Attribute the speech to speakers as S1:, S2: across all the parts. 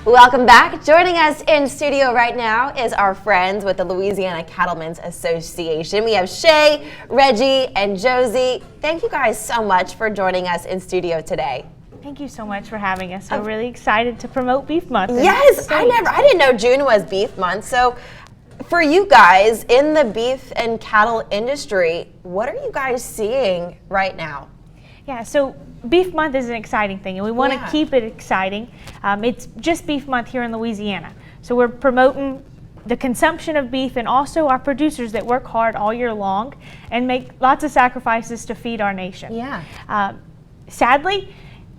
S1: Welcome back. Joining us in studio right now is our friends with the Louisiana Cattlemen's Association. We have Shae, Reggie, and Josie. Thank you guys so much for joining us in studio today.
S2: Thank you so much for having us. We're really excited to promote Beef Month.
S1: Yes, I didn't know June was Beef Month. So for you guys in the beef and cattle industry, what are you guys seeing right now?
S2: Yeah, so Beef Month is an exciting thing, and we want to keep it exciting. It's just Beef Month here in Louisiana. So we're promoting the consumption of beef and also our producers that work hard all year long and make lots of sacrifices to feed our nation.
S1: Yeah.
S2: Sadly,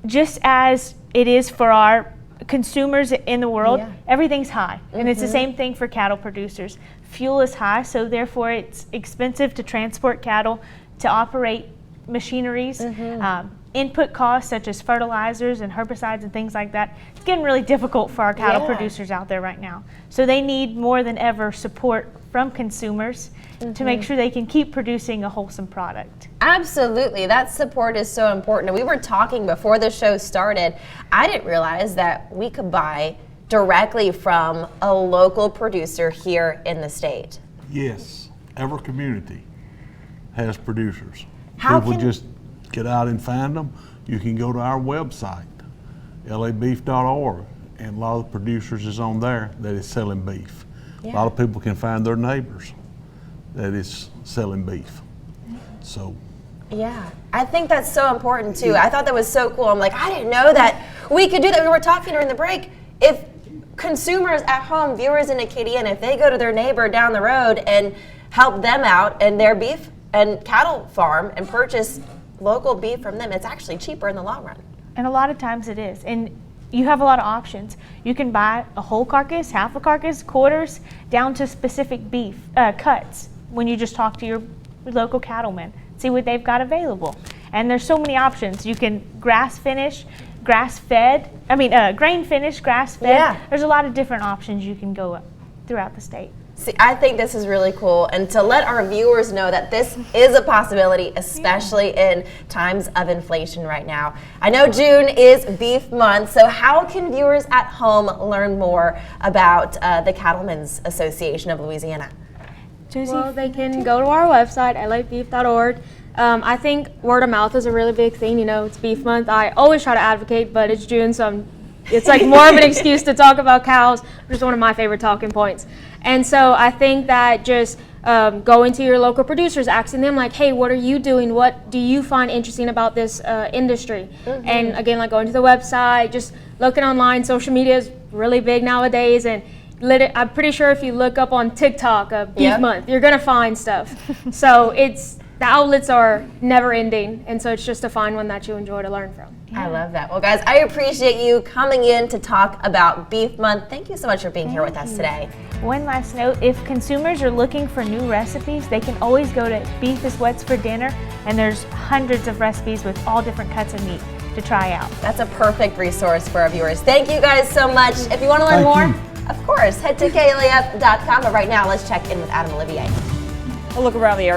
S2: just as it is for our consumers in the world, everything's high. And it's the same thing for cattle producers. Fuel is high, so therefore it's expensive to transport cattle, to operate machineries, input costs such as fertilizers and herbicides and things like that. It's getting really difficult for our cattle producers out there right now. So they need more than ever support from consumers to make sure they can keep producing a wholesome product.
S1: Absolutely, that support is so important. We were talking before the show started. I didn't realize that we could buy directly from a local producer here in the state.
S3: Yes, every community has producers.
S1: How
S3: People
S1: can
S3: just get out and find them. You can go to our website, labeef.org, and a lot of the producers is on there that is selling beef. A lot of people can find their neighbors that is selling beef. So.
S1: Yeah, I think that's so important too. I thought that was so cool. I'm like, I didn't know that we could do that. We were talking during the break. If consumers at home, viewers in Acadiana, if they go to their neighbor down the road and help them out and their beef and cattle farm and purchase local beef from them, it's actually cheaper in the long run.
S2: And a lot of times it is. And you have a lot of options. You can buy a whole carcass, half a carcass, quarters, down to specific beef cuts when you just talk to your local cattleman, see what they've got available. And there's so many options. You can grain finish, grass fed.
S1: Yeah.
S2: There's a lot of different options you can go throughout the state.
S1: See, I think this is really cool, and to let our viewers know that this is a possibility, especially in times of inflation right now. I know June is Beef Month, so how can viewers at home learn more about the Cattlemen's Association of Louisiana?
S2: Josie?
S4: Well, they can go to our website, labeef.org. I think word of mouth is a really big thing. You know, it's Beef Month. I always try to advocate, but it's June, so it's like more of an excuse to talk about cows, which is one of my favorite talking points. And so I think that just going to your local producers, asking them like, hey, what are you doing? What do you find interesting about this industry? And again, like going to the website, just looking online. Social media is really big nowadays, and I'm pretty sure if you look up on TikTok Beef Month, you're gonna find stuff. So the outlets are never ending, and so it's just to find one that you enjoy to learn from.
S1: I love that. Well, guys, I appreciate you coming in to talk about Beef Month. Thank you so much for being here with us today.
S2: One last note, if consumers are looking for new recipes, they can always go to Beef is What's for Dinner, and there's hundreds of recipes with all different cuts of meat to try out.
S1: That's a perfect resource for our viewers. Thank you guys so much. If you want to learn more, of course, head to KLAF.com. But right now, let's check in with Adam Olivier.
S5: A look around the area.